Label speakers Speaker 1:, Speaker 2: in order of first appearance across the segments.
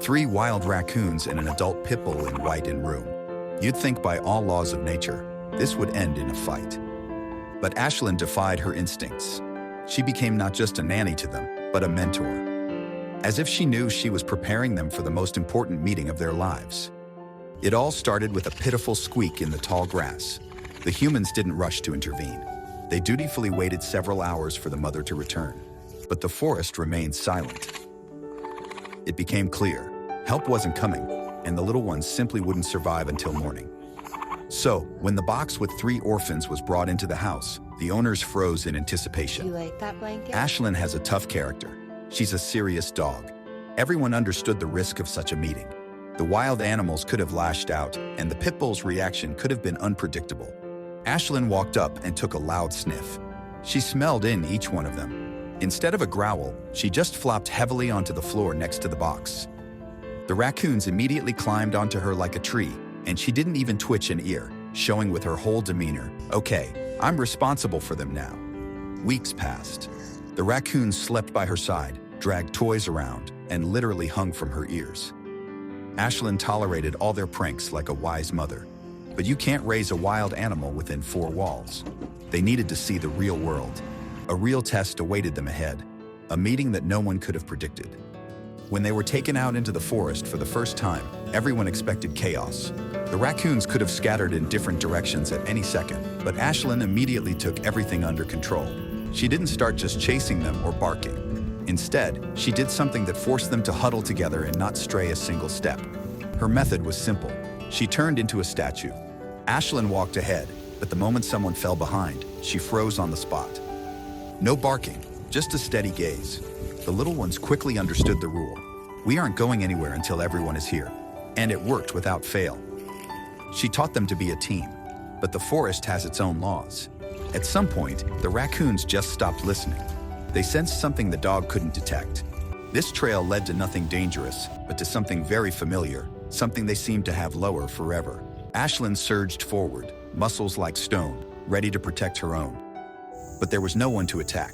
Speaker 1: 3 wild raccoons and an adult pit bull in white and room. You'd think by all laws of nature, this would end in a fight. But Ashlyn defied her instincts. She became not just a nanny to them, but a mentor. As if she knew she was preparing them for the most important meeting of their lives. It all started with a pitiful squeak in the tall grass. The humans didn't rush to intervene. They dutifully waited several hours for the mother to return. But the forest remained silent. It became clear, help wasn't coming, and the little ones simply wouldn't survive until morning. So, when the box with 3 orphans was brought into the house, the owners froze in anticipation.
Speaker 2: You like that blanket?
Speaker 1: Ashlyn has a tough character. She's a serious dog. Everyone understood the risk of such a meeting. The wild animals could have lashed out, and the pit bull's reaction could have been unpredictable. Ashlyn walked up and took a loud sniff. She smelled in each one of them. Instead of a growl, she just flopped heavily onto the floor next to the box. The raccoons immediately climbed onto her like a tree, and she didn't even twitch an ear, showing with her whole demeanor, "Okay, I'm responsible for them now." Weeks passed. The raccoons slept by her side, dragged toys around, and literally hung from her ears. Ashlyn tolerated all their pranks like a wise mother. But you can't raise a wild animal within 4 walls. They needed to see the real world. A real test awaited them ahead, a meeting that no one could have predicted. When they were taken out into the forest for the first time, everyone expected chaos. The raccoons could have scattered in different directions at any second, but Ashlyn immediately took everything under control. She didn't start just chasing them or barking. Instead, she did something that forced them to huddle together and not stray a single step. Her method was simple. She turned into a statue. Ashlyn walked ahead, but the moment someone fell behind, she froze on the spot. No barking, just a steady gaze. The little ones quickly understood the rule. We aren't going anywhere until everyone is here. And it worked without fail. She taught them to be a team, but the forest has its own laws. At some point, the raccoons just stopped listening. They sensed something the dog couldn't detect. This trail led to nothing dangerous, but to something very familiar, something they seemed to have lower forever. Ashlyn surged forward, muscles like stone, ready to protect her own. But there was no one to attack.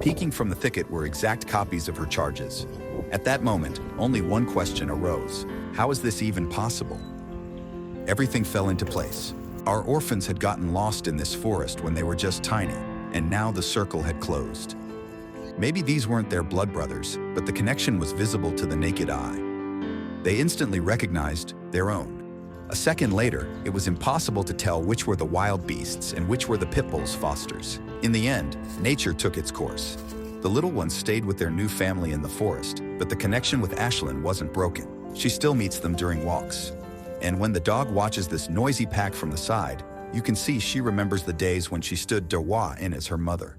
Speaker 1: Peeking from the thicket were exact copies of her charges. At that moment, only one question arose. How is this even possible? Everything fell into place. Our orphans had gotten lost in this forest when they were just tiny, and now the circle had closed. Maybe these weren't their blood brothers, but the connection was visible to the naked eye. They instantly recognized their own. A second later, it was impossible to tell which were the wild beasts and which were the pit bull's fosters. In the end, nature took its course. The little ones stayed with their new family in the forest, but the connection with Ashlyn wasn't broken. She still meets them during walks. And when the dog watches this noisy pack from the side, you can see she remembers the days when she stood Dawa in as her mother.